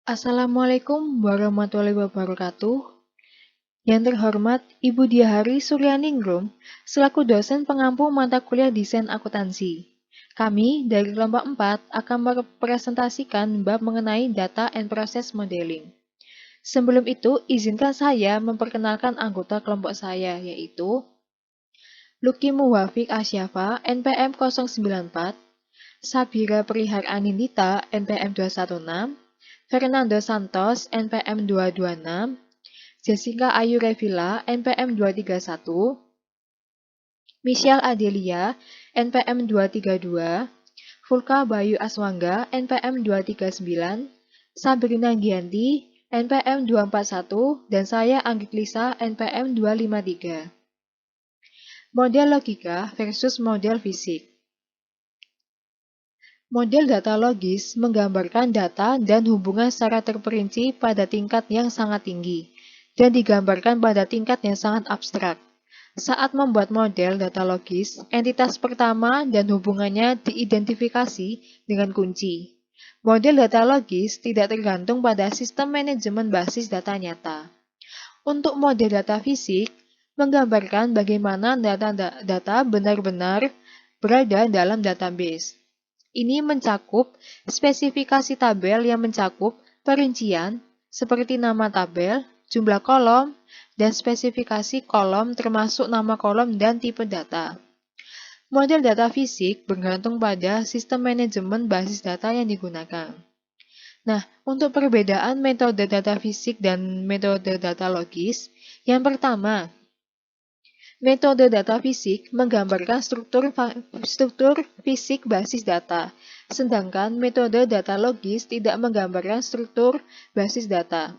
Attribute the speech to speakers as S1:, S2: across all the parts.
S1: Assalamualaikum warahmatullahi wabarakatuh. Yang terhormat Ibu Diahari Suryaningrum, selaku dosen pengampu mata kuliah Desain Akuntansi. Kami dari kelompok 4 akan merepresentasikan bab mengenai Data and Process Modeling. Sebelum itu, izinkan saya memperkenalkan anggota kelompok saya, yaitu Luki Muwafiq Asyafa, NPM 094, Sabira Prihar Anindita, NPM 216, Fernando Santos, NPM 226, Jessica Ayu Revila, NPM 231, Michelle Adelia, NPM 232, Fulka Bayu Aswangga, NPM 239, Sabrina Gianti, NPM 241, dan saya Anggit Lisa, NPM 253. Model logika versus model fisik. Model data logis menggambarkan data dan hubungan secara terperinci pada tingkat yang sangat tinggi dan digambarkan pada tingkat yang sangat abstrak. Saat membuat model data logis, entitas pertama dan hubungannya diidentifikasi dengan kunci. Model data logis tidak tergantung pada sistem manajemen basis data nyata. Untuk model data fisik, menggambarkan bagaimana data benar-benar berada dalam database. Ini mencakup spesifikasi tabel yang mencakup perincian seperti nama tabel, jumlah kolom, dan spesifikasi kolom termasuk nama kolom dan tipe data. Model data fisik bergantung pada sistem manajemen basis data yang digunakan. Nah, untuk perbedaan metode data fisik dan metode data logis, yang pertama, metode data fisik menggambarkan struktur fisik basis data, sedangkan metode data logis tidak menggambarkan struktur basis data.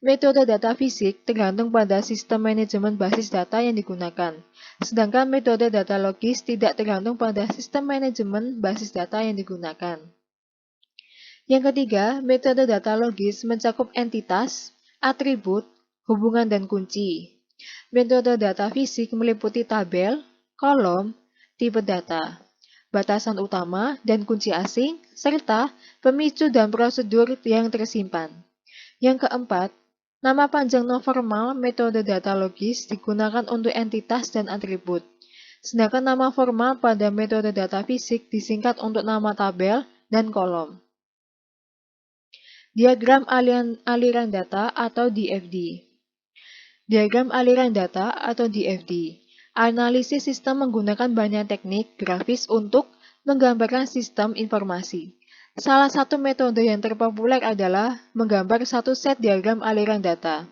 S1: Metode data fisik tergantung pada sistem manajemen basis data yang digunakan, sedangkan metode data logis tidak tergantung pada sistem manajemen basis data yang digunakan. Yang ketiga, metode data logis mencakup entitas, atribut, hubungan, dan kunci. Metode data fisik meliputi tabel, kolom, tipe data, batasan utama dan kunci asing, serta pemicu dan prosedur yang tersimpan. Yang keempat, nama panjang non-formal metode data logis digunakan untuk entitas dan atribut. Sedangkan nama formal pada metode data fisik disingkat untuk nama tabel dan kolom. Diagram aliran data atau DFD. Diagram aliran data atau DFD. Analisis sistem menggunakan banyak teknik grafis untuk menggambarkan sistem informasi. Salah satu metode yang terpopuler adalah menggambar satu set diagram aliran data.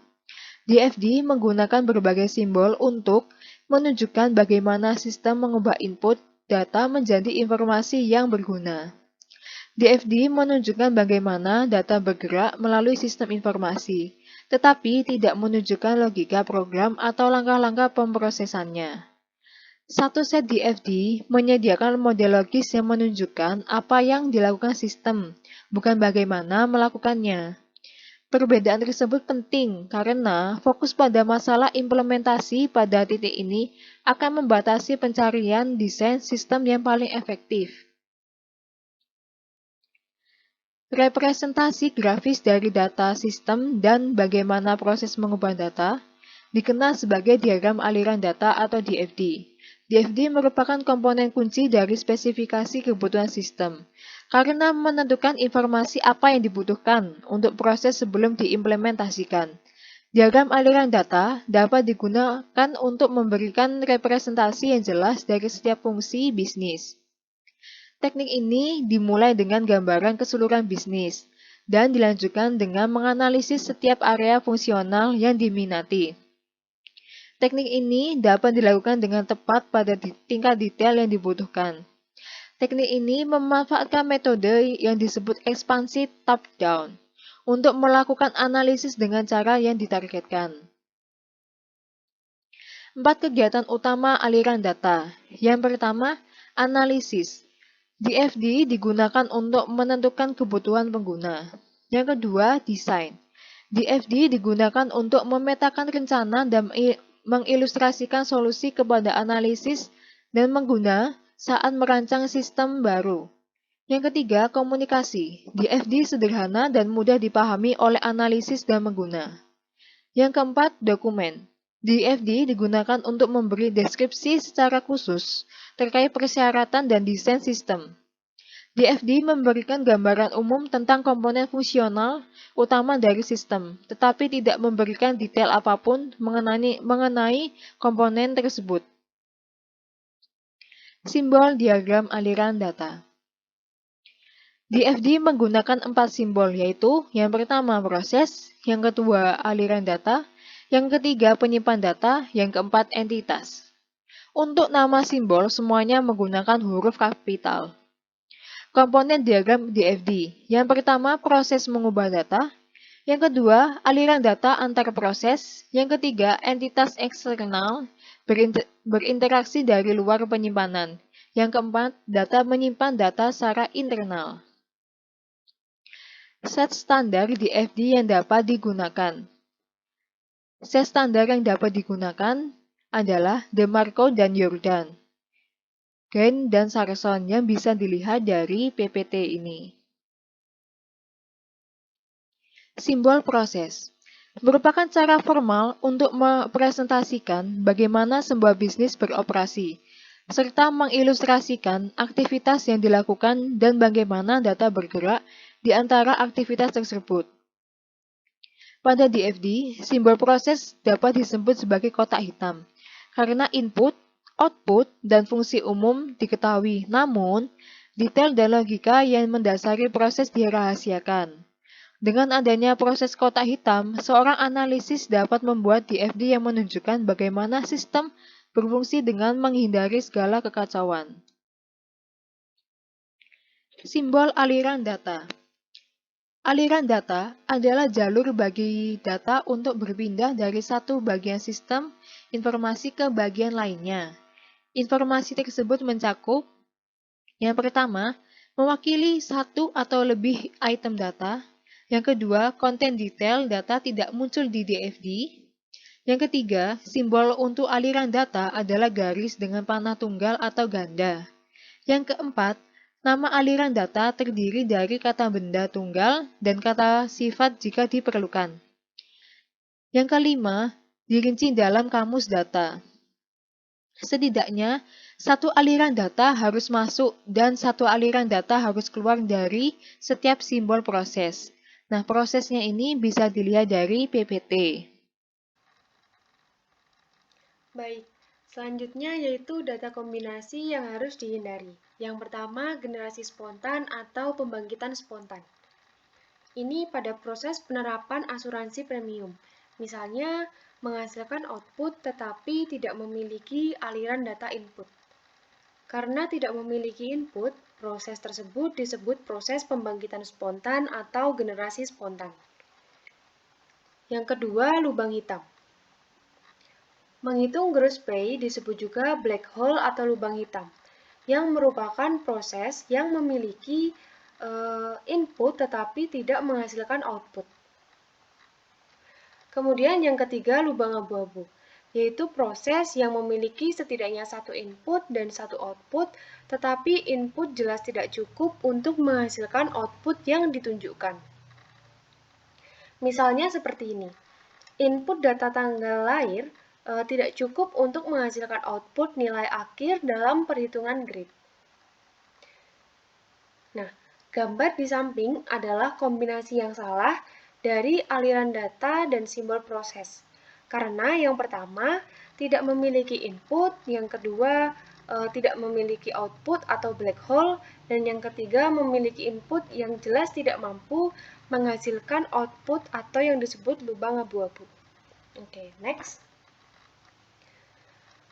S1: DFD menggunakan berbagai simbol untuk menunjukkan bagaimana sistem mengubah input data menjadi informasi yang berguna. DFD menunjukkan bagaimana data bergerak melalui sistem informasi, tetapi tidak menunjukkan logika program atau langkah-langkah pemrosesannya. Satu set DFD menyediakan model logis yang menunjukkan apa yang dilakukan sistem, bukan bagaimana melakukannya. Perbedaan tersebut penting karena fokus pada masalah implementasi pada titik ini akan membatasi pencarian desain sistem yang paling efektif. Representasi grafis dari data sistem dan bagaimana proses mengubah data dikenal sebagai diagram aliran data atau DFD. DFD merupakan komponen kunci dari spesifikasi kebutuhan sistem karena menentukan informasi apa yang dibutuhkan untuk proses sebelum diimplementasikan. Diagram aliran data dapat digunakan untuk memberikan representasi yang jelas dari setiap fungsi bisnis. Teknik ini dimulai dengan gambaran keseluruhan bisnis dan dilanjutkan dengan menganalisis setiap area fungsional yang diminati. Teknik ini dapat dilakukan dengan tepat pada tingkat detail yang dibutuhkan. Teknik ini memanfaatkan metode yang disebut ekspansi top-down untuk melakukan analisis dengan cara yang ditargetkan. 4 kegiatan utama aliran data. Yang pertama, analisis. DFD digunakan untuk menentukan kebutuhan pengguna. Yang kedua, desain. DFD digunakan untuk memetakan rencana dan mengilustrasikan solusi kepada analisis dan pengguna saat merancang sistem baru. Yang ketiga, komunikasi. DFD sederhana dan mudah dipahami oleh analisis dan pengguna. Yang keempat, dokumen. DFD digunakan untuk memberi deskripsi secara khusus terkait persyaratan dan desain sistem. DFD memberikan gambaran umum tentang komponen fungsional utama dari sistem, tetapi tidak memberikan detail apapun mengenai komponen tersebut. Simbol diagram aliran data. DFD menggunakan 4 simbol, yaitu yang pertama proses, yang kedua aliran data, yang ketiga penyimpan data, yang keempat entitas. Untuk nama simbol semuanya menggunakan huruf kapital. Komponen diagram DFD. Yang pertama, proses mengubah data. Yang kedua, aliran data antar proses. Yang ketiga, entitas eksternal berinteraksi dari luar penyimpanan. Yang keempat, data menyimpan data secara internal. Set standar DFD yang dapat digunakan. Set standar yang dapat digunakan adalah DeMarco dan Jordan, Gain dan Sarson yang bisa dilihat dari PPT ini. Simbol proses merupakan cara formal untuk mepresentasikan bagaimana sebuah bisnis beroperasi, serta mengilustrasikan aktivitas yang dilakukan dan bagaimana data bergerak di antara aktivitas tersebut. Pada DFD, simbol proses dapat disebut sebagai kotak hitam, karena input, output, dan fungsi umum diketahui, namun detail dan logika yang mendasari proses dirahasiakan. Dengan adanya proses kotak hitam, seorang analisis dapat membuat DFD yang menunjukkan bagaimana sistem berfungsi dengan menghindari segala kekacauan. Simbol aliran data. Aliran data adalah jalur bagi data untuk berpindah dari satu bagian sistem informasi ke bagian lainnya. Informasi tersebut mencakup yang pertama, mewakili satu atau lebih item data. Yang kedua, konten detail data tidak muncul di DFD. Yang ketiga, simbol untuk aliran data adalah garis dengan panah tunggal atau ganda. Yang keempat, nama aliran data terdiri dari kata benda tunggal dan kata sifat jika diperlukan. Yang kelima, dirinci dalam kamus data. Setidaknya, satu aliran data harus masuk dan satu aliran data harus keluar dari setiap simbol proses. Nah, prosesnya ini bisa dilihat dari PPT.
S2: Baik, selanjutnya yaitu data kombinasi yang harus dihindari. Yang pertama, generasi spontan atau pembangkitan spontan. Ini pada proses penerapan asuransi premium. Misalnya, menghasilkan output tetapi tidak memiliki aliran data input. Karena tidak memiliki input, proses tersebut disebut proses pembangkitan spontan atau generasi spontan. Yang kedua, lubang hitam. Menghitung gross pay disebut juga black hole atau lubang hitam, yang merupakan proses yang memiliki input tetapi tidak menghasilkan output. Kemudian yang ketiga, lubang abu-abu, yaitu proses yang memiliki setidaknya satu input dan satu output, tetapi input jelas tidak cukup untuk menghasilkan output yang ditunjukkan. Misalnya seperti ini, input data tanggal lahir tidak cukup untuk menghasilkan output nilai akhir dalam perhitungan grade. Nah, gambar di samping adalah kombinasi yang salah dari aliran data dan simbol proses. Karena yang pertama tidak memiliki input, yang kedua tidak memiliki output atau black hole, dan yang ketiga memiliki input yang jelas tidak mampu menghasilkan output atau yang disebut lubang abu-abu. Oke, next.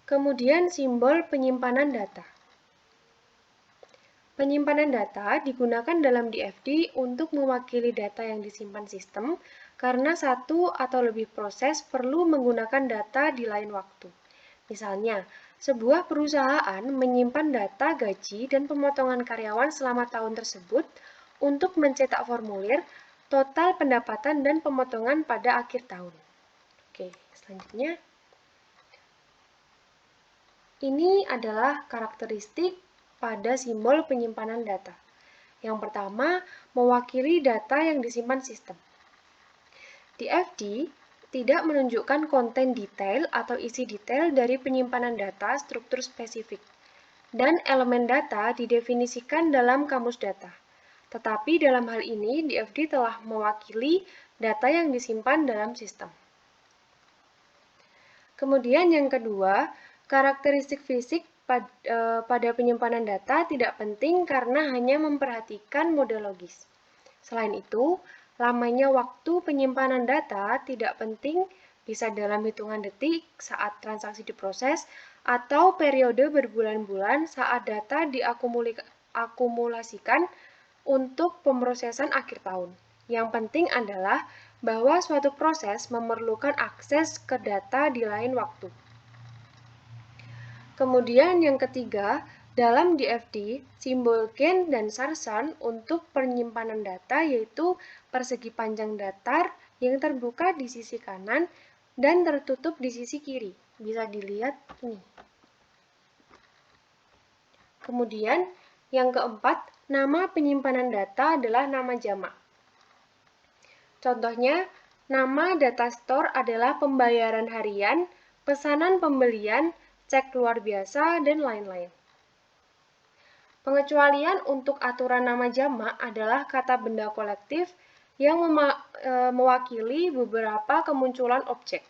S2: Kemudian simbol penyimpanan data. Penyimpanan data digunakan dalam DFD untuk mewakili data yang disimpan sistem karena satu atau lebih proses perlu menggunakan data di lain waktu. Misalnya, sebuah perusahaan menyimpan data gaji dan pemotongan karyawan selama tahun tersebut untuk mencetak formulir total pendapatan dan pemotongan pada akhir tahun. Oke, selanjutnya. Ini adalah karakteristik pada simbol penyimpanan data. Yang pertama, mewakili data yang disimpan sistem. DFD tidak menunjukkan konten detail atau isi detail dari penyimpanan data struktur spesifik, dan elemen data didefinisikan dalam kamus data. Tetapi dalam hal ini, DFD telah mewakili data yang disimpan dalam sistem. Kemudian yang kedua, karakteristik fisik pada penyimpanan data tidak penting karena hanya memperhatikan model logis. Selain itu, lamanya waktu penyimpanan data tidak penting, bisa dalam hitungan detik saat transaksi diproses, atau periode berbulan-bulan saat data diakumulasikan untuk pemrosesan akhir tahun. Yang penting adalah bahwa suatu proses memerlukan akses ke data di lain waktu. Kemudian yang ketiga, dalam DFD, simbol Gantt dan Sarsan untuk penyimpanan data yaitu persegi panjang datar yang terbuka di sisi kanan dan tertutup di sisi kiri. Bisa dilihat ini. Kemudian yang keempat, nama penyimpanan data adalah nama jamak. Contohnya, nama data store adalah pembayaran harian, pesanan pembelian, cek luar biasa, dan lain-lain. Pengecualian untuk aturan nama jamak adalah kata benda kolektif yang mewakili beberapa kemunculan objek.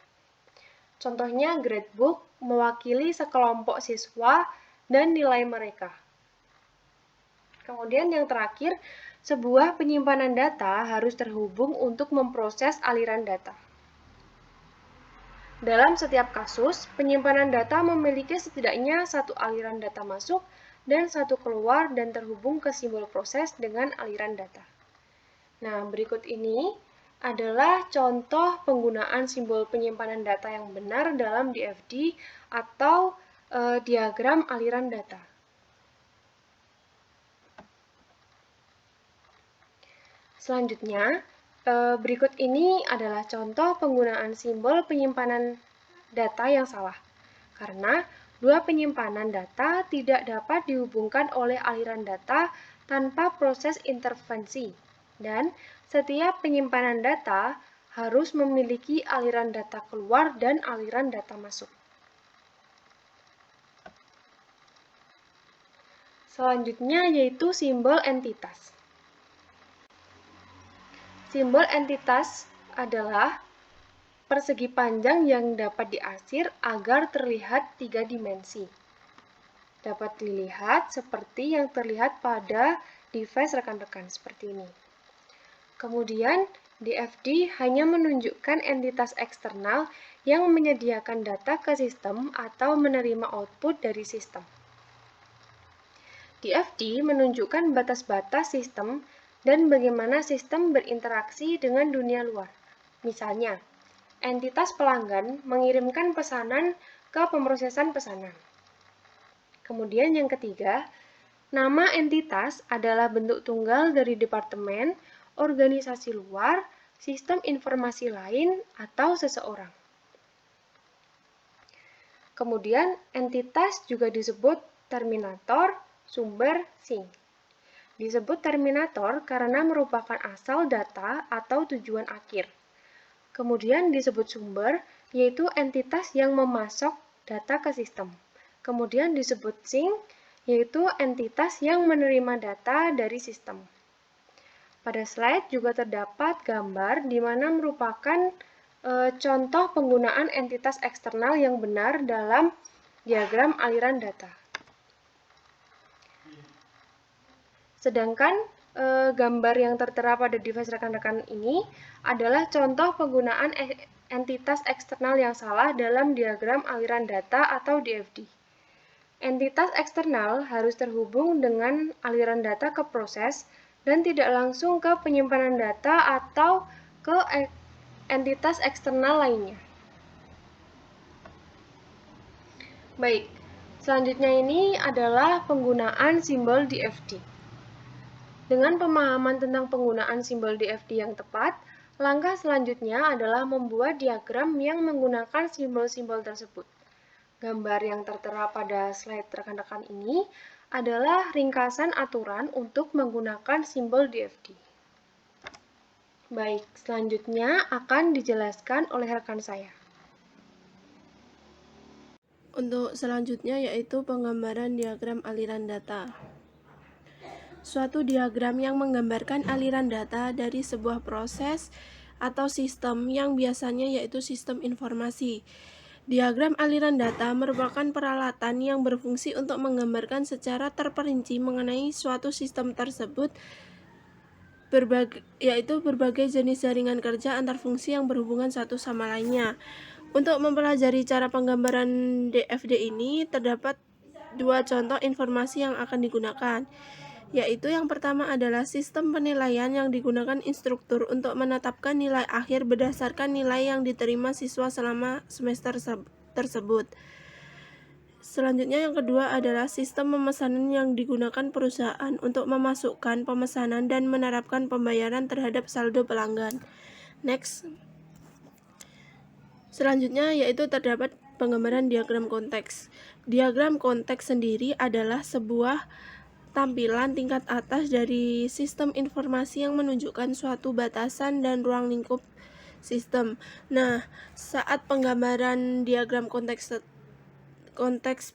S2: Contohnya, gradebook mewakili sekelompok siswa dan nilai mereka. Kemudian yang terakhir, sebuah penyimpanan data harus terhubung untuk memproses aliran data. Dalam setiap kasus, penyimpanan data memiliki setidaknya satu aliran data masuk dan satu keluar dan terhubung ke simbol proses dengan aliran data. Nah, berikut ini adalah contoh penggunaan simbol penyimpanan data yang benar dalam DFD atau diagram aliran data. Selanjutnya, berikut ini adalah contoh penggunaan simbol penyimpanan data yang salah. Karena dua penyimpanan data tidak dapat dihubungkan oleh aliran data tanpa proses intervensi. Dan setiap penyimpanan data harus memiliki aliran data keluar dan aliran data masuk. Selanjutnya yaitu simbol entitas. Simbol entitas adalah persegi panjang yang dapat diarsir agar terlihat tiga dimensi. Dapat dilihat seperti yang terlihat pada device rekan-rekan seperti ini. Kemudian, DFD hanya menunjukkan entitas eksternal yang menyediakan data ke sistem atau menerima output dari sistem. DFD menunjukkan batas-batas sistem dan bagaimana sistem berinteraksi dengan dunia luar. Misalnya, entitas pelanggan mengirimkan pesanan ke pemrosesan pesanan. Kemudian yang ketiga, nama entitas adalah bentuk tunggal dari departemen, organisasi luar, sistem informasi lain, atau seseorang. Kemudian, entitas juga disebut terminator, sumber, sink. Disebut terminator karena merupakan asal data atau tujuan akhir. Kemudian disebut sumber, yaitu entitas yang memasok data ke sistem. Kemudian disebut sink, yaitu entitas yang menerima data dari sistem. Pada slide juga terdapat gambar di mana merupakan contoh penggunaan entitas eksternal yang benar dalam diagram aliran data. Sedangkan gambar yang tertera pada device rekan-rekan ini adalah contoh penggunaan entitas eksternal yang salah dalam diagram aliran data atau DFD. Entitas eksternal harus terhubung dengan aliran data ke proses dan tidak langsung ke penyimpanan data atau ke entitas eksternal lainnya. Baik, selanjutnya ini adalah penggunaan simbol DFD. Dengan pemahaman tentang penggunaan simbol DFD yang tepat, langkah selanjutnya adalah membuat diagram yang menggunakan simbol-simbol tersebut. Gambar yang tertera pada slide rekan-rekan ini adalah ringkasan aturan untuk menggunakan simbol DFD. Baik, selanjutnya akan dijelaskan oleh rekan saya.
S3: Untuk selanjutnya yaitu penggambaran diagram aliran data. Suatu diagram yang menggambarkan aliran data dari sebuah proses atau sistem yang biasanya yaitu sistem informasi. Diagram aliran data merupakan peralatan yang berfungsi untuk menggambarkan secara terperinci mengenai suatu sistem tersebut, yaitu berbagai jenis jaringan kerja antar fungsi yang berhubungan satu sama lainnya. Untuk mempelajari cara penggambaran DFD ini, terdapat dua contoh informasi yang akan digunakan, yaitu yang pertama adalah sistem penilaian yang digunakan instruktur untuk menetapkan nilai akhir berdasarkan nilai yang diterima siswa selama semester tersebut. Selanjutnya yang kedua adalah sistem pemesanan yang digunakan perusahaan untuk memasukkan pemesanan dan menerapkan pembayaran terhadap saldo pelanggan. Next. Selanjutnya yaitu terdapat penggambaran diagram konteks. Diagram konteks sendiri adalah sebuah tampilan tingkat atas dari sistem informasi yang menunjukkan suatu batasan dan ruang lingkup sistem. Nah, saat penggambaran diagram konteks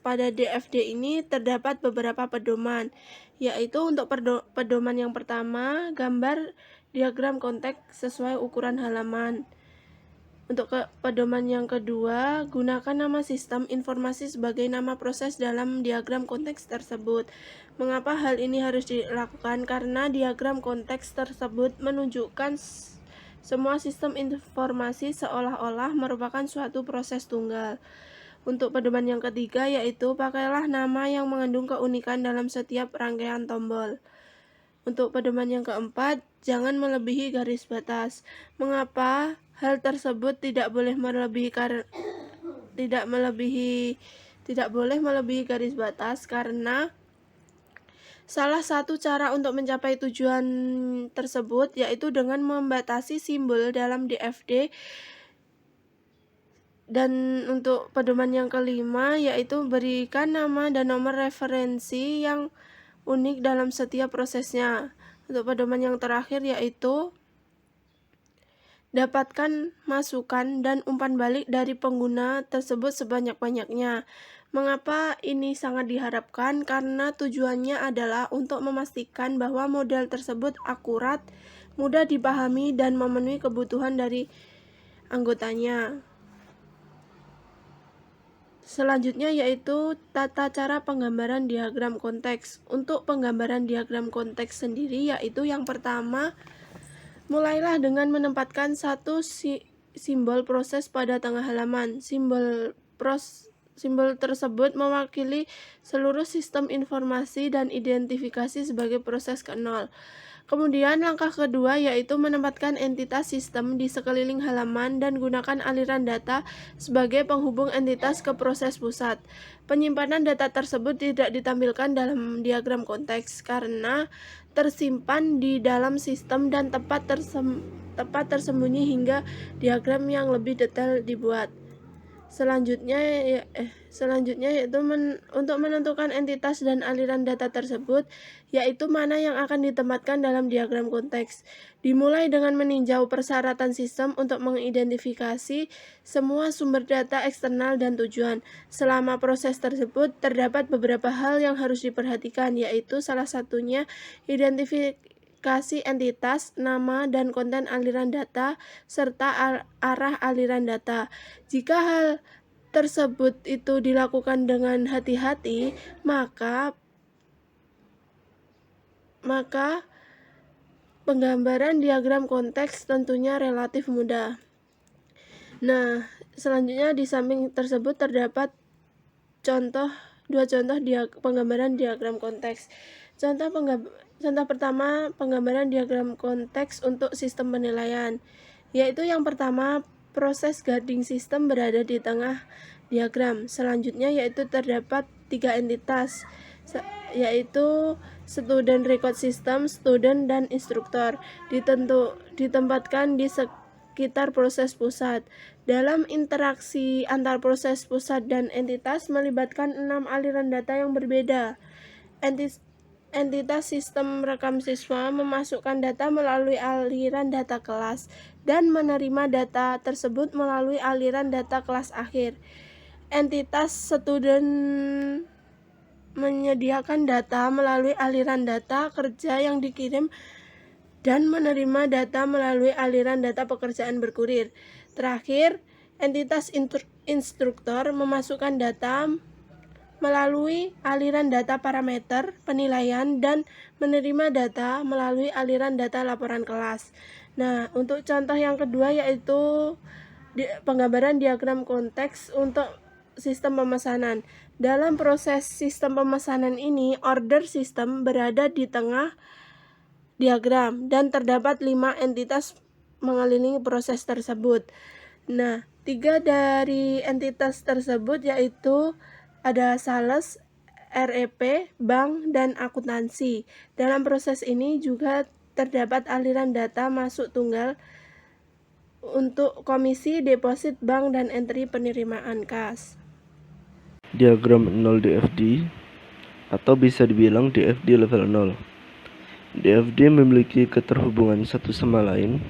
S3: pada DFD ini terdapat beberapa pedoman, yaitu untuk pedoman yang pertama, gambar diagram konteks sesuai ukuran halaman. Untuk pedoman yang kedua, gunakan nama sistem informasi sebagai nama proses dalam diagram konteks tersebut. Mengapa hal ini harus dilakukan? Karena diagram konteks tersebut menunjukkan semua sistem informasi seolah-olah merupakan suatu proses tunggal. Untuk pedoman yang ketiga, yaitu pakailah nama yang mengandung keunikan dalam setiap rangkaian tombol. Untuk pedoman yang keempat, jangan melebihi garis batas. Mengapa hal tersebut tidak boleh melebihi garis batas? Karena salah satu cara untuk mencapai tujuan tersebut yaitu dengan membatasi simbol dalam DFD. Dan untuk pedoman yang kelima yaitu berikan nama dan nomor referensi yang unik dalam setiap prosesnya. Untuk pedoman yang terakhir yaitu dapatkan masukan dan umpan balik dari pengguna tersebut sebanyak-banyaknya. Mengapa ini sangat diharapkan? Karena tujuannya adalah untuk memastikan bahwa model tersebut akurat, mudah dipahami, dan memenuhi kebutuhan dari anggotanya. Selanjutnya yaitu tata cara penggambaran diagram konteks. Untuk penggambaran diagram konteks sendiri yaitu yang pertama, mulailah dengan menempatkan satu simbol proses pada tengah halaman. Simbol tersebut mewakili seluruh sistem informasi dan identifikasi sebagai proses ke-0. Kemudian langkah kedua yaitu menempatkan entitas sistem di sekeliling halaman dan gunakan aliran data sebagai penghubung entitas ke proses pusat. Penyimpanan data tersebut tidak ditampilkan dalam diagram konteks karena tersimpan di dalam sistem dan tepat tersembunyi hingga diagram yang lebih detail dibuat. Selanjutnya yaitu untuk menentukan entitas dan aliran data tersebut, yaitu mana yang akan ditempatkan dalam diagram konteks. Dimulai dengan meninjau persyaratan sistem untuk mengidentifikasi semua sumber data eksternal dan tujuan. Selama proses tersebut, terdapat beberapa hal yang harus diperhatikan, yaitu salah satunya identifikasi entitas, nama, dan konten aliran data, serta arah aliran data. Jika hal tersebut itu dilakukan dengan hati-hati, maka penggambaran diagram konteks tentunya relatif mudah. Nah, selanjutnya di samping tersebut terdapat dua contoh penggambaran diagram konteks. Contoh pertama, penggambaran diagram konteks untuk sistem penilaian, yaitu yang pertama, proses guarding system berada di tengah diagram. Selanjutnya yaitu terdapat 3 entitas, yaitu student record system, student, dan instruktur, ditempatkan di sekitar proses pusat. Dalam interaksi antar proses pusat dan entitas melibatkan 6 aliran data yang berbeda, entitas sistem rekam siswa memasukkan data melalui aliran data kelas dan menerima data tersebut melalui aliran data kelas akhir. Entitas student menyediakan data melalui aliran data kerja yang dikirim dan menerima data melalui aliran data pekerjaan berkurir. Terakhir, entitas instruktur memasukkan data melalui aliran data parameter penilaian dan menerima data melalui aliran data laporan kelas. Nah, untuk contoh yang kedua yaitu penggambaran diagram konteks untuk sistem pemesanan. Dalam proses sistem pemesanan ini, order sistem berada di tengah diagram dan terdapat 5 entitas mengelilingi proses tersebut. Nah, 3 dari entitas tersebut yaitu ada sales, REP, bank, dan akuntansi. Dalam proses ini juga terdapat aliran data masuk tunggal untuk komisi, deposit, bank, dan entry penerimaan kas.
S4: Diagram 0 DFD atau bisa dibilang DFD level 0. DFD memiliki keterhubungan satu sama lain,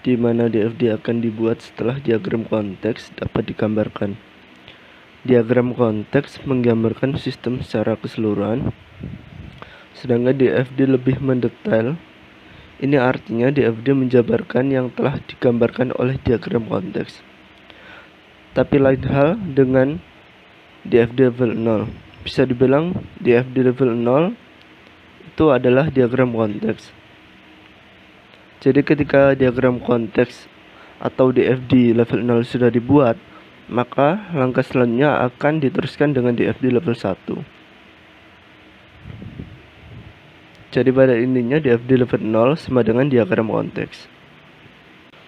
S4: di mana DFD akan dibuat setelah diagram konteks dapat digambarkan. Diagram konteks menggambarkan sistem secara keseluruhan, sedangkan DFD lebih mendetail. Ini artinya DFD menjabarkan yang telah digambarkan oleh diagram konteks. Tapi lain hal dengan DFD level 0. Bisa dibilang DFD level 0 itu adalah diagram konteks. Jadi ketika diagram konteks atau DFD level 0 sudah dibuat, maka langkah selanjutnya akan diteruskan dengan DFD level 1. Jadi pada intinya DFD level 0 sama dengan diagram konteks.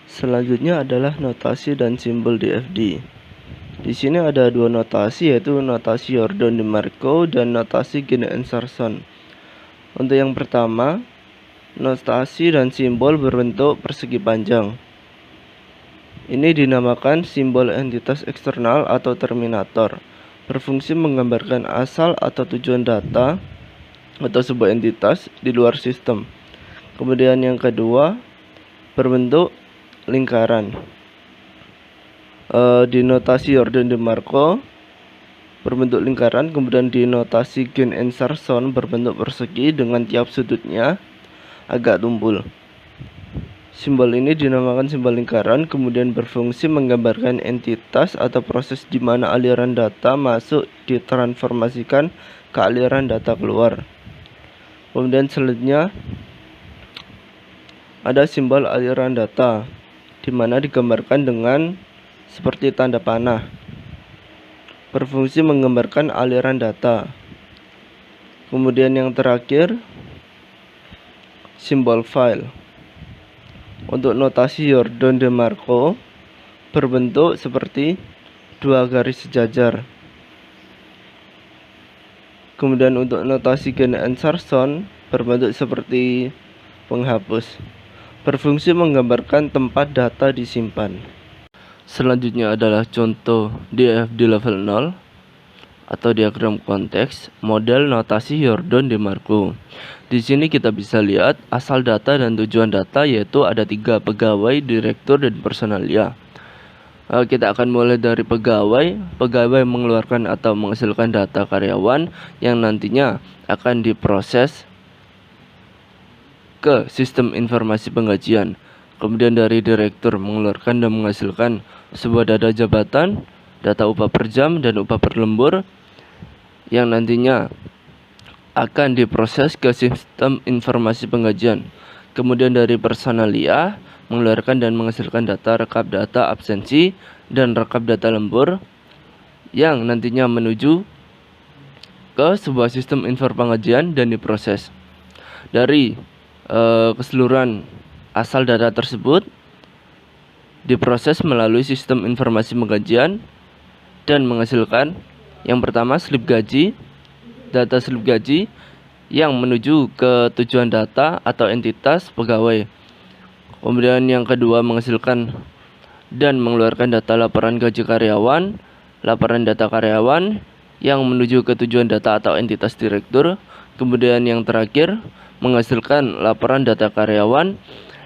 S4: Selanjutnya adalah notasi dan simbol DFD. Di sini ada 2 notasi, yaitu notasi Jordan de Marco dan notasi Gene-Ensarson. Untuk yang pertama, notasi dan simbol berbentuk persegi panjang. Ini dinamakan simbol entitas eksternal atau terminator, berfungsi menggambarkan asal atau tujuan data atau sebuah entitas di luar sistem. Kemudian yang kedua, berbentuk lingkaran. Di notasi Jordan de Marco berbentuk lingkaran, kemudian di notasi Gene-Ensarson berbentuk persegi dengan tiap sudutnya agak tumpul. Simbol ini dinamakan simbol lingkaran, kemudian berfungsi menggambarkan entitas atau proses di mana aliran data masuk ditransformasikan ke aliran data keluar. Kemudian selanjutnya ada simbol aliran data, di mana digambarkan dengan seperti tanda panah, berfungsi menggambarkan aliran data. Kemudian yang terakhir, simbol file. Untuk notasi Jordan de Marco berbentuk seperti 2 garis sejajar. Kemudian untuk notasi Gene-Ensarson berbentuk seperti penghapus, berfungsi menggambarkan tempat data disimpan. Selanjutnya adalah contoh DFD level 0 atau diagram konteks model notasi Jordan de Marco. Di sini kita bisa lihat asal data dan tujuan data, yaitu ada 3, pegawai, direktur, dan personalia. Kita akan mulai dari pegawai. Pegawai mengeluarkan atau menghasilkan data karyawan yang nantinya akan diproses ke sistem informasi penggajian. Kemudian dari direktur mengeluarkan dan menghasilkan sebuah data jabatan, data upah per jam, dan upah per lembur yang nantinya akan diproses ke sistem informasi penggajian. Kemudian dari personalia mengeluarkan dan menghasilkan data rekap data absensi dan rekap data lembur yang nantinya menuju ke sebuah sistem informasi penggajian dan diproses. Dari keseluruhan asal data tersebut diproses melalui sistem informasi penggajian dan menghasilkan yang pertama slip gaji, data slip gaji yang menuju ke tujuan data atau entitas pegawai. Kemudian yang kedua menghasilkan dan mengeluarkan data laporan gaji karyawan, laporan data karyawan yang menuju ke tujuan data atau entitas direktur. Kemudian yang terakhir, menghasilkan laporan data karyawan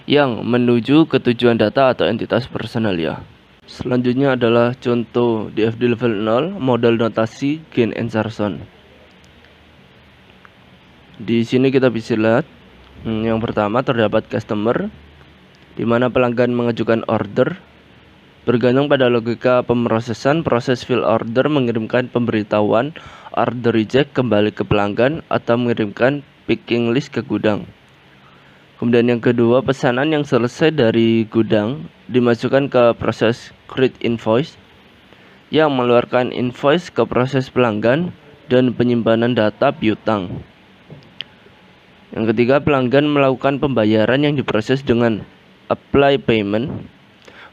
S4: yang menuju ke tujuan data atau entitas personalia. Selanjutnya adalah contoh DFD level 0, model notasi gain insertion. Di sini kita bisa lihat, yang pertama terdapat customer, di mana pelanggan mengajukan order. Bergantung pada logika pemrosesan, proses fill order mengirimkan pemberitahuan order reject kembali ke pelanggan atau mengirimkan picking list ke gudang. Kemudian yang kedua, pesanan yang selesai dari gudang dimasukkan ke proses create invoice yang mengeluarkan invoice ke proses pelanggan dan penyimpanan data piutang. Yang ketiga, pelanggan melakukan pembayaran yang diproses dengan apply payment.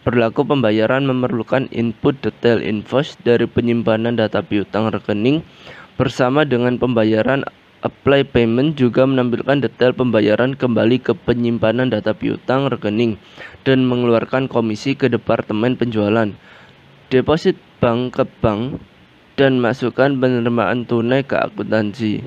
S4: Berlaku pembayaran memerlukan input detail invoice dari penyimpanan data piutang rekening bersama dengan pembayaran. Apply payment juga menampilkan detail pembayaran kembali ke penyimpanan data piutang rekening dan mengeluarkan komisi ke departemen penjualan, deposit bank ke bank, dan masukkan penerimaan tunai ke akuntansi.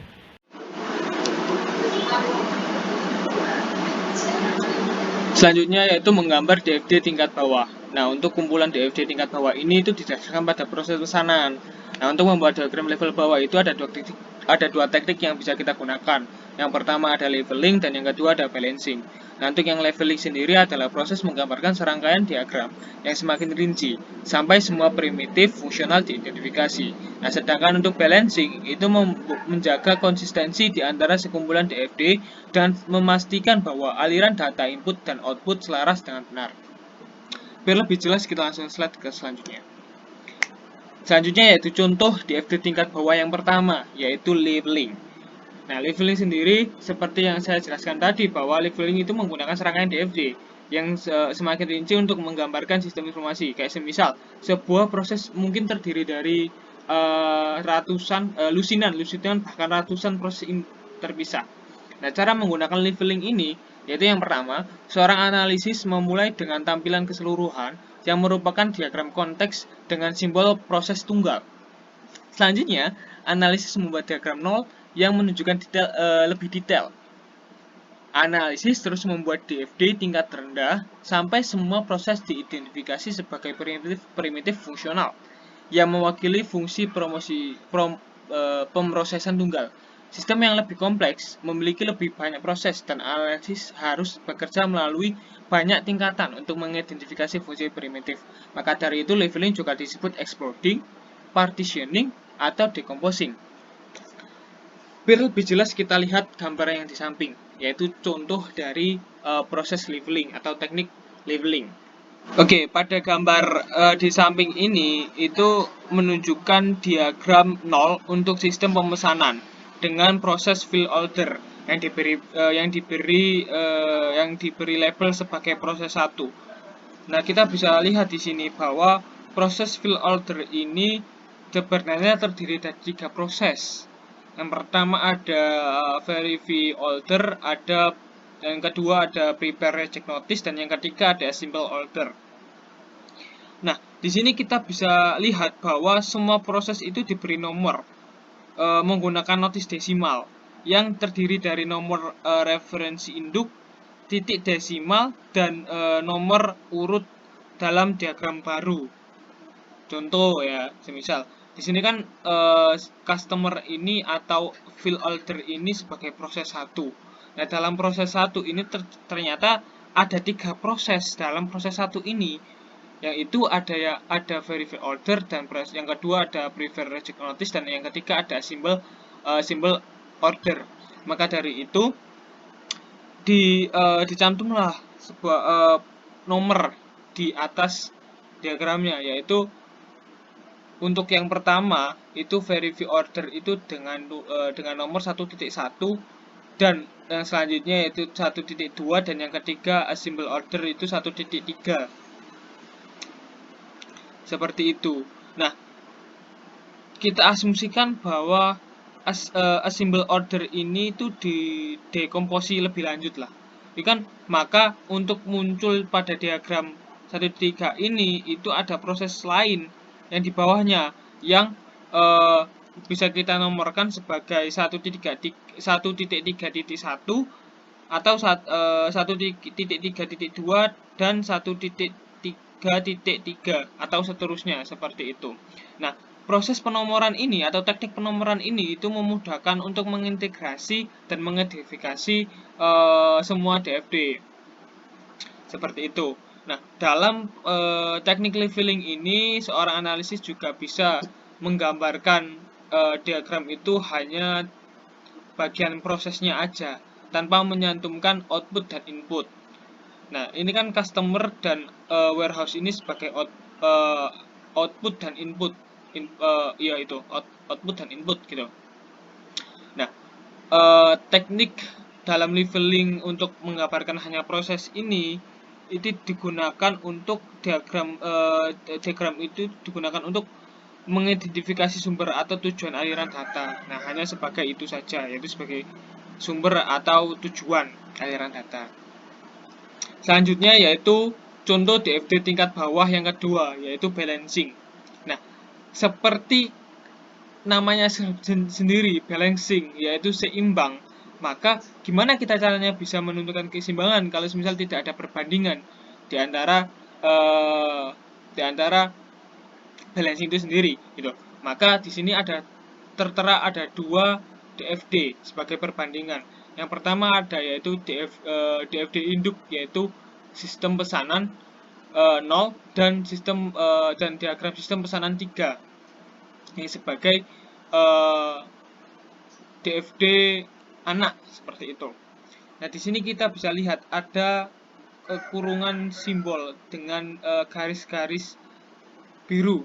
S5: Selanjutnya yaitu menggambar DFD tingkat bawah. Nah, untuk kumpulan DFD tingkat bawah ini itu didasarkan pada proses pesanan. Nah, untuk membuat diagram level bawah itu ada dua teknik yang bisa kita gunakan. Yang pertama ada leveling dan yang kedua ada balancing. Nah, untuk yang leveling sendiri adalah proses menggambarkan serangkaian diagram yang semakin rinci sampai semua primitif fungsional diidentifikasi. Nah, sedangkan untuk balancing itu menjaga konsistensi di antara sekumpulan DFD dan memastikan bahwa aliran data input dan output selaras dengan benar. Biar lebih jelas, kita langsung slide ke selanjutnya. Selanjutnya yaitu contoh DFD tingkat bawah yang pertama, yaitu leveling. Nah, leveling sendiri seperti yang saya jelaskan tadi, bahwa leveling itu menggunakan serangkaian DFD yang semakin rinci untuk menggambarkan sistem informasi. Kayak semisal, sebuah proses mungkin terdiri dari lusinan bahkan ratusan proses terpisah. Nah, cara menggunakan leveling ini yaitu yang pertama, seorang analisis memulai dengan tampilan keseluruhan yang merupakan diagram konteks dengan simbol proses tunggal. Selanjutnya, analisis membuat diagram nol yang menunjukkan lebih detail. Analisis terus membuat DFD tingkat rendah sampai semua proses diidentifikasi sebagai primitif fungsional yang mewakili fungsi pemrosesan tunggal. Sistem yang lebih kompleks memiliki lebih banyak proses dan analisis harus bekerja melalui banyak tingkatan untuk mengidentifikasi fungsi primitif. Maka dari itu leveling juga disebut exploding, partitioning, atau decomposing. Biar lebih jelas kita lihat gambar yang di samping, yaitu contoh dari proses leveling atau teknik leveling. Oke, pada gambar di samping ini itu menunjukkan diagram nol untuk sistem pemesanan dengan proses fill order yang diberi label sebagai proses 1. Nah, kita bisa lihat di sini bahwa proses fill order ini sebenarnya terdiri dari 3 proses. Yang pertama ada verify order, yang kedua ada prepare reject notice, dan yang ketiga ada assemble order. Nah, di sini kita bisa lihat bahwa semua proses itu diberi nomor menggunakan notis desimal yang terdiri dari nomor referensi induk, titik desimal, dan nomor urut dalam diagram baru. Contoh ya, semisal di sini kan customer ini atau fill order ini sebagai proses 1. Nah, dalam proses 1 ini ternyata ada 3 proses dalam proses 1 ini, yaitu ada verify order, dan yang kedua ada prepare reject notice, dan yang ketiga ada symbol order. Maka dari itu dicantumlah sebuah nomor di atas diagramnya, yaitu untuk yang pertama itu verify order itu dengan nomor 1.1, dan yang selanjutnya yaitu 1.2, dan yang ketiga assemble order itu 1.3. Seperti itu. Nah, kita asumsikan bahwa assemble order ini itu didekomposi lebih lanjut lah. Maka untuk muncul pada diagram 1.3 ini itu ada proses lain yang di bawahnya yang bisa kita nomorkan sebagai 1.3.1 atau 1.3.2 dan 1.3.3 atau seterusnya seperti itu. Nah, proses penomoran ini atau teknik penomoran ini itu memudahkan untuk mengintegrasi dan mengidentifikasi semua DFD seperti itu. Nah, dalam teknik leveling ini seorang analisis juga bisa menggambarkan diagram itu hanya bagian prosesnya aja tanpa menyantumkan output dan input. Nah, ini kan customer dan warehouse ini sebagai output dan input. Output dan input gitu. Nah, teknik dalam leveling untuk menggambarkan hanya proses ini itu digunakan untuk diagram itu digunakan untuk mengidentifikasi sumber atau tujuan aliran data. Nah, hanya sebagai itu saja, yaitu sebagai sumber atau tujuan aliran data. Selanjutnya yaitu contoh DFD tingkat bawah yang kedua, yaitu balancing. Nah, seperti namanya sendiri, balancing, yaitu seimbang. Maka gimana kita caranya bisa menentukan keseimbangan kalau misal tidak ada perbandingan di antara balancing itu sendiri gitu. Maka di sini tertera ada dua DFD sebagai perbandingan. Yang pertama ada yaitu DFD induk, yaitu sistem pesanan 0 dan dan diagram sistem pesanan 3 yang sebagai DFD anak seperti itu. Nah, di sini kita bisa lihat ada kurungan simbol dengan garis-garis biru.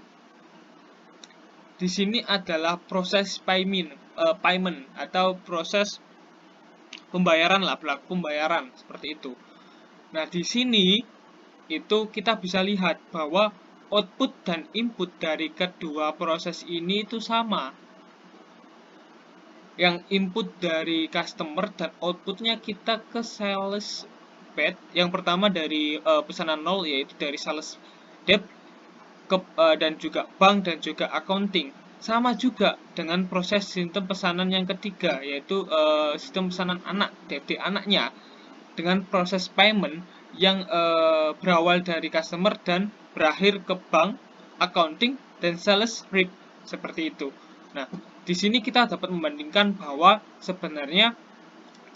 S5: Di sini adalah proses payment atau proses pembayaran pembayaran seperti itu. Nah, di sini itu kita bisa lihat bahwa output dan input dari kedua proses ini itu sama. Yang input dari customer dan outputnya kita ke sales path. Yang pertama dari pesanan 0, yaitu dari sales debt dan juga bank dan juga accounting. Sama juga dengan proses sistem pesanan yang ketiga, yaitu sistem pesanan anak, DFD anaknya, dengan proses payment yang berawal dari customer dan berakhir ke bank, accounting, dan sales rep seperti itu. Nah, di sini kita dapat membandingkan bahwa sebenarnya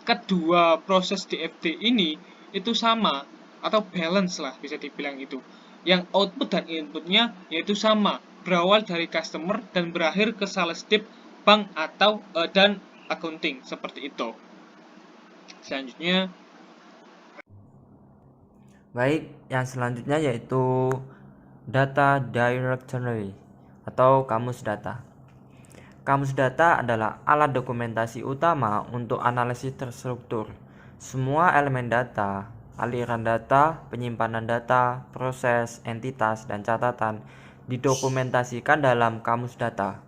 S5: kedua proses DFD ini itu sama atau balance lah bisa dibilang itu. Yang output dan inputnya yaitu sama, berawal dari customer dan berakhir ke sales dep, bank atau dan accounting seperti itu. Selanjutnya,
S6: Baik, yang selanjutnya yaitu data directory atau kamus data. Kamus data adalah alat dokumentasi utama untuk analisis terstruktur. Semua elemen data, aliran data, penyimpanan data, proses, entitas, dan catatan didokumentasikan dalam kamus data.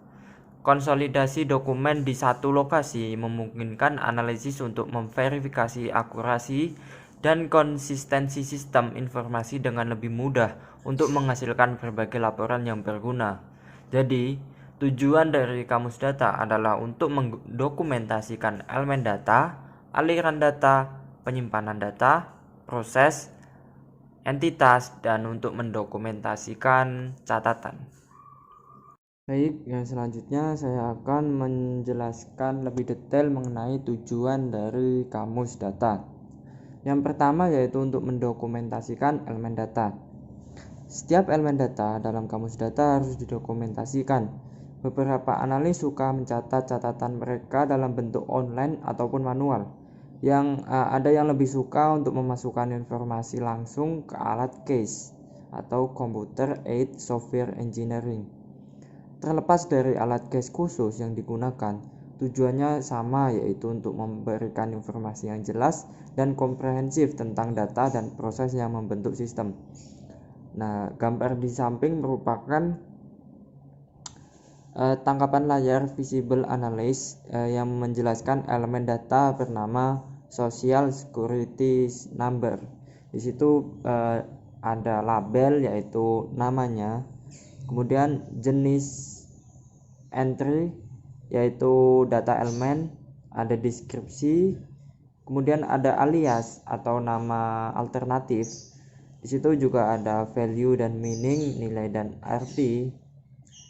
S6: Konsolidasi dokumen di satu lokasi memungkinkan analisis untuk memverifikasi akurasi dan konsistensi sistem informasi dengan lebih mudah untuk menghasilkan berbagai laporan yang berguna. Jadi, tujuan dari kamus data adalah untuk mendokumentasikan elemen data, aliran data, penyimpanan data, proses, entitas, dan untuk mendokumentasikan catatan. Baik, yang selanjutnya saya akan menjelaskan lebih detail mengenai tujuan dari kamus data. Yang pertama yaitu untuk mendokumentasikan elemen data. Setiap elemen data dalam kamus data harus didokumentasikan. Beberapa analis suka mencatat catatan mereka dalam bentuk online ataupun manual. Ada yang lebih suka untuk memasukkan informasi langsung ke alat CASE atau Computer Aided Software Engineering. Terlepas dari alat CASE khusus yang digunakan, tujuannya sama, yaitu untuk memberikan informasi yang jelas dan komprehensif tentang data dan proses yang membentuk sistem. Nah, gambar di samping merupakan tangkapan layar visible analysis yang menjelaskan elemen data bernama Social Security Number. Di situ ada label yaitu namanya, kemudian jenis entry, yaitu data elemen, ada deskripsi, kemudian ada alias atau nama alternatif. Di situ juga ada value dan meaning, nilai dan arti.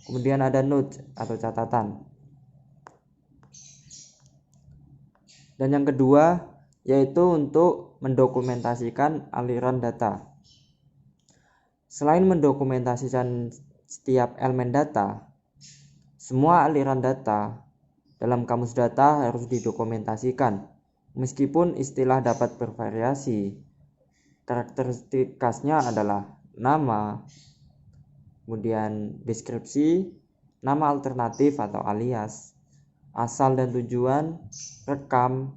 S6: Kemudian ada note atau catatan. Dan yang kedua yaitu untuk mendokumentasikan aliran data. Selain mendokumentasikan setiap elemen data, semua aliran data dalam kamus data harus didokumentasikan. Meskipun istilah dapat bervariasi, karakteristik khasnya adalah nama, kemudian deskripsi, nama alternatif atau alias, asal dan tujuan, rekam,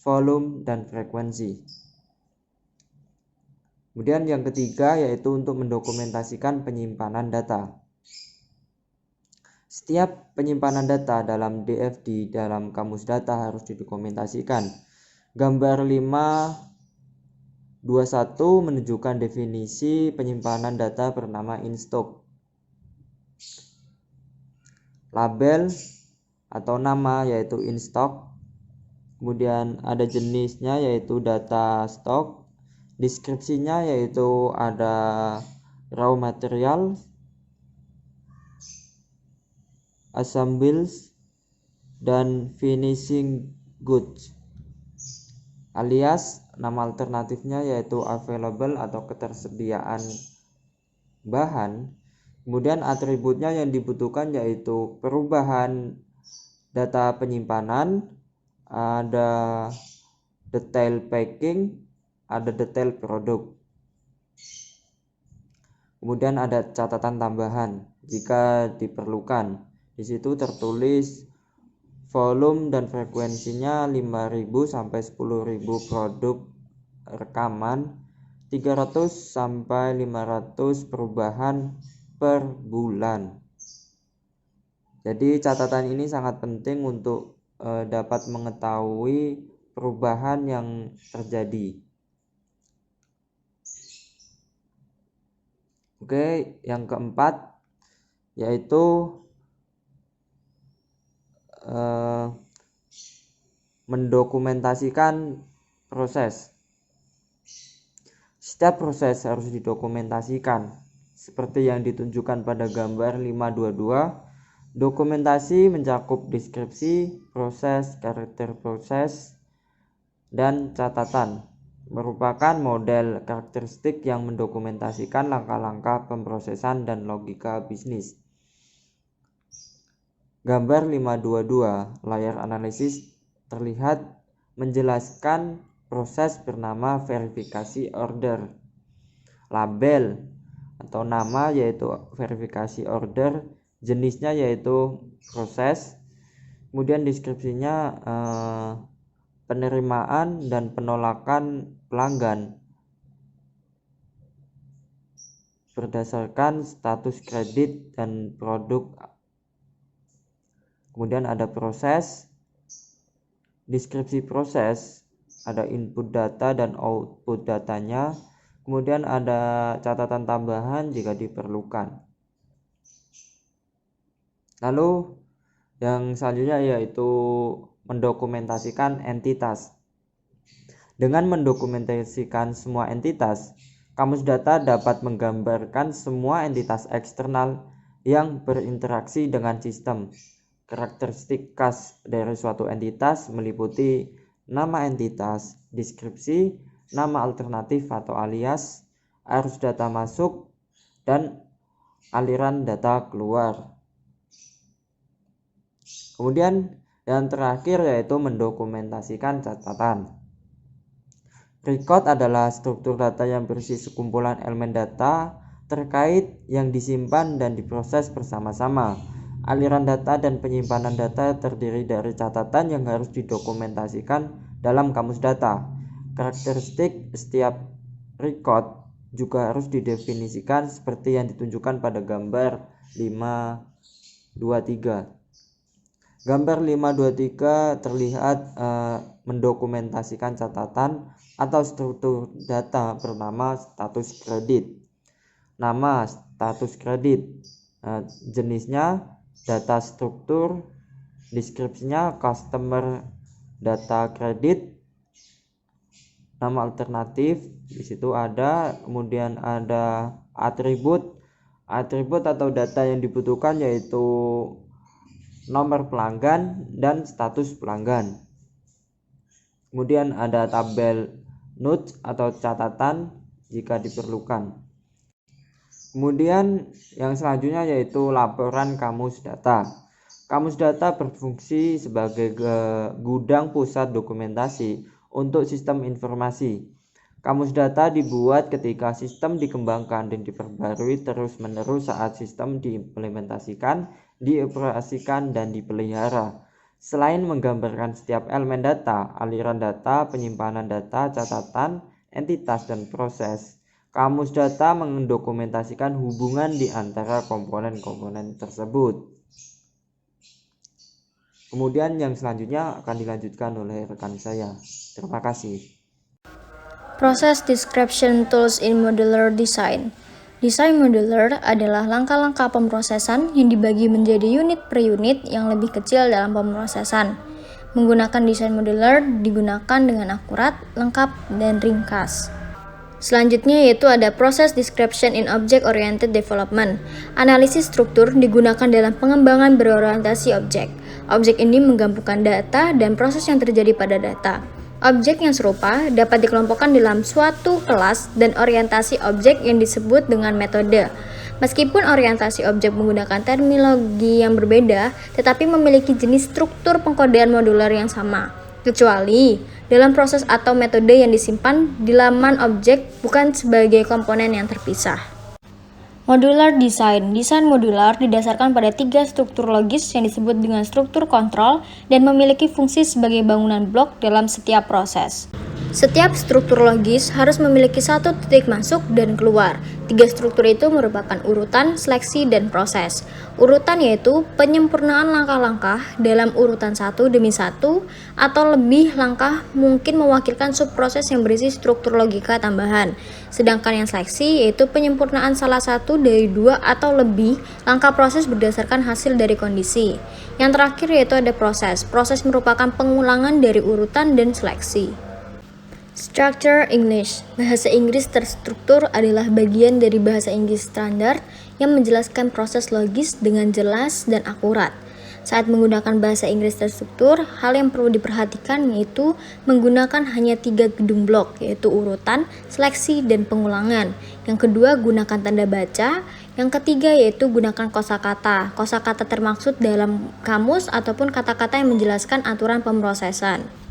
S6: volume, dan frekuensi. Kemudian yang ketiga yaitu untuk mendokumentasikan penyimpanan data. Setiap penyimpanan data dalam DFD dalam kamus data harus didokumentasikan. Gambar 5.21 menunjukkan definisi penyimpanan data bernama in-stock. Label atau nama yaitu in-stock. Kemudian ada jenisnya yaitu data stock. Deskripsinya yaitu ada raw material, assembles, dan finishing goods. Alias nama alternatifnya yaitu available atau ketersediaan bahan. Kemudian atributnya yang dibutuhkan yaitu perubahan data penyimpanan, ada detail packing, ada detail produk. Kemudian ada catatan tambahan jika diperlukan. Di situ tertulis volume dan frekuensinya 5.000 sampai 10.000 produk rekaman, 300 sampai 500 perubahan per bulan. Jadi catatan ini sangat penting untuk dapat mengetahui perubahan yang terjadi. Oke, yang keempat yaitu mendokumentasikan proses. Setiap proses harus didokumentasikan seperti yang ditunjukkan pada gambar 5.22. Dokumentasi mencakup deskripsi, proses, karakter proses, dan catatan. Merupakan model karakteristik yang mendokumentasikan langkah-langkah pemrosesan dan logika bisnis. Gambar 5.22 layar analisis terlihat menjelaskan proses bernama verifikasi order. Label atau nama yaitu verifikasi order, jenisnya yaitu proses. Kemudian deskripsinya penerimaan dan penolakan pelanggan berdasarkan status kredit dan produk. Kemudian ada proses, deskripsi proses, ada input data dan output datanya. Kemudian ada catatan tambahan jika diperlukan. Lalu yang selanjutnya yaitu mendokumentasikan entitas. Dengan mendokumentasikan semua entitas, kamus data dapat menggambarkan semua entitas eksternal yang berinteraksi dengan sistem. Karakteristik khas dari suatu entitas meliputi nama entitas, deskripsi, nama alternatif atau alias, arus data masuk, dan aliran data keluar. Kemudian yang terakhir yaitu mendokumentasikan catatan. Record adalah struktur data yang berisi sekumpulan elemen data terkait yang disimpan dan diproses bersama-sama. Aliran data dan penyimpanan data terdiri dari catatan yang harus didokumentasikan dalam kamus data. Karakteristik setiap record juga harus didefinisikan seperti yang ditunjukkan pada gambar 5.23. Gambar 5.23 terlihat mendokumentasikan catatan atau struktur data bernama status kredit. Nama status kredit, jenisnya data struktur, Deskripsinya customer data kredit, nama alternatif di situ ada, kemudian ada atribut atau data yang dibutuhkan yaitu nomor pelanggan dan status pelanggan. Kemudian ada tabel notes atau catatan jika diperlukan. Kemudian yang selanjutnya yaitu laporan kamus data. Kamus data berfungsi sebagai gudang pusat dokumentasi untuk sistem informasi. Kamus data dibuat ketika sistem dikembangkan dan diperbarui terus-menerus saat sistem diimplementasikan, dioperasikan, dan dipelihara. Selain menggambarkan setiap elemen data, aliran data, penyimpanan data, catatan, entitas, dan proses, kamus data mendokumentasikan hubungan di antara komponen-komponen tersebut. Kemudian yang selanjutnya akan dilanjutkan oleh rekan saya. Terima kasih.
S7: Process Description Tools in Modular Design. Desain modular adalah langkah-langkah pemrosesan yang dibagi menjadi unit per unit yang lebih kecil dalam pemrosesan. Menggunakan desain modular digunakan dengan akurat, lengkap, dan ringkas. Selanjutnya yaitu ada Process Description in Object Oriented Development. Analisis struktur digunakan dalam pengembangan berorientasi objek. Objek ini menggabungkan data dan proses yang terjadi pada data. Objek yang serupa dapat dikelompokkan dalam suatu kelas dan orientasi objek yang disebut dengan metode. Meskipun orientasi objek menggunakan terminologi yang berbeda, tetapi memiliki jenis struktur pengkodean modular yang sama. Kecuali dalam proses atau metode yang disimpan di laman objek bukan sebagai komponen yang terpisah. Modular Design. Desain modular didasarkan pada 3 struktur logis yang disebut dengan struktur kontrol dan memiliki fungsi sebagai bangunan blok dalam setiap proses. Setiap struktur logis harus memiliki satu titik masuk dan keluar. 3 struktur itu merupakan urutan, seleksi, dan proses. Urutan yaitu penyempurnaan langkah-langkah dalam urutan satu demi satu atau lebih langkah mungkin mewakilkan subproses yang berisi struktur logika tambahan. Sedangkan yang seleksi yaitu penyempurnaan salah satu dari 2 atau lebih langkah proses berdasarkan hasil dari kondisi. Yang terakhir yaitu ada proses. Proses merupakan pengulangan dari urutan dan seleksi. Structure English. Bahasa Inggris terstruktur adalah bagian dari bahasa Inggris standar yang menjelaskan proses logis dengan jelas dan akurat. Saat menggunakan bahasa Inggris terstruktur, hal yang perlu diperhatikan yaitu menggunakan hanya 3 gedung blok, yaitu urutan, seleksi, dan pengulangan. Yang kedua, gunakan tanda baca. Yang ketiga yaitu gunakan kosakata. Kosakata termaksud dalam kamus ataupun kata-kata yang menjelaskan aturan pemrosesan.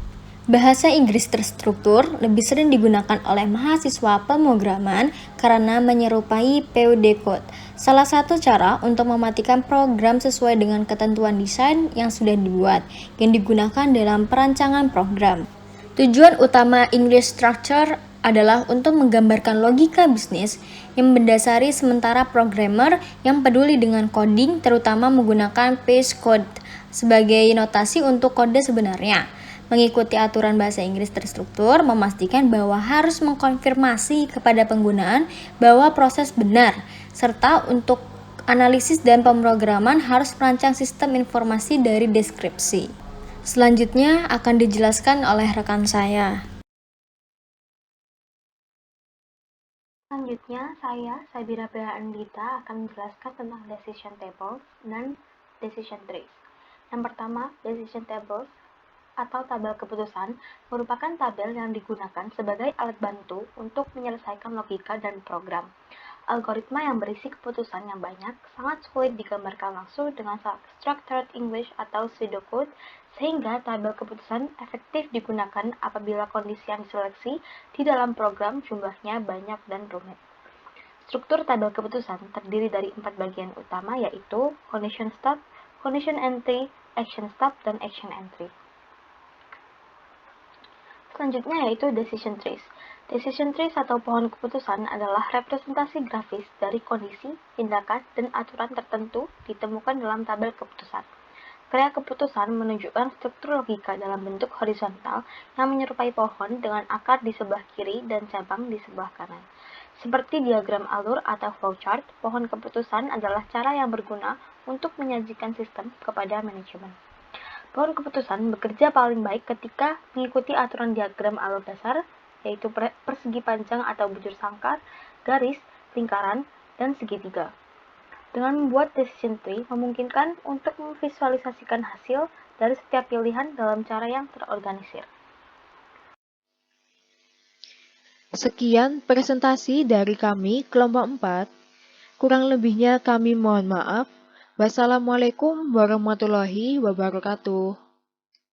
S7: Bahasa Inggris terstruktur lebih sering digunakan oleh mahasiswa pemrograman karena menyerupai POD code. Salah satu cara untuk mematikan program sesuai dengan ketentuan desain yang sudah dibuat, yang digunakan dalam perancangan program. Tujuan utama English Structure adalah untuk menggambarkan logika bisnis yang mendasari sementara programmer yang peduli dengan coding, terutama menggunakan VS Code sebagai notasi untuk kode sebenarnya. Mengikuti aturan bahasa Inggris terstruktur memastikan bahwa harus mengkonfirmasi kepada penggunaan bahwa proses benar, serta untuk analisis dan pemrograman harus merancang sistem informasi dari deskripsi. Selanjutnya akan dijelaskan oleh rekan saya.
S8: Selanjutnya, saya, Sabira Bella Andita, akan menjelaskan tentang decision tables dan decision trees. Yang pertama, decision tables atau tabel keputusan merupakan tabel yang digunakan sebagai alat bantu untuk menyelesaikan logika dan program. Algoritma yang berisi keputusan yang banyak sangat sulit digambarkan langsung dengan structured English atau pseudocode, sehingga tabel keputusan efektif digunakan apabila kondisi yang diseleksi di dalam program jumlahnya banyak dan rumit. Struktur tabel keputusan terdiri dari 4 bagian utama yaitu condition stop, condition entry, action stop, dan action entry. Selanjutnya yaitu decision trees. Decision trees atau pohon keputusan adalah representasi grafis dari kondisi, tindakan, dan aturan tertentu ditemukan dalam tabel keputusan. Gaya keputusan menunjukkan struktur logika dalam bentuk horizontal yang menyerupai pohon dengan akar di sebelah kiri dan cabang di sebelah kanan. Seperti diagram alur atau flowchart, pohon keputusan adalah cara yang berguna untuk menyajikan sistem kepada manajemen. Pohon keputusan bekerja paling baik ketika mengikuti aturan diagram alur dasar, yaitu persegi panjang atau bujur sangkar, garis, lingkaran, dan segitiga. Dengan membuat decision tree memungkinkan untuk memvisualisasikan hasil dari setiap pilihan dalam cara yang terorganisir.
S1: Sekian presentasi dari kami kelompok 4. Kurang lebihnya kami mohon maaf. Wassalamualaikum warahmatullahi wabarakatuh.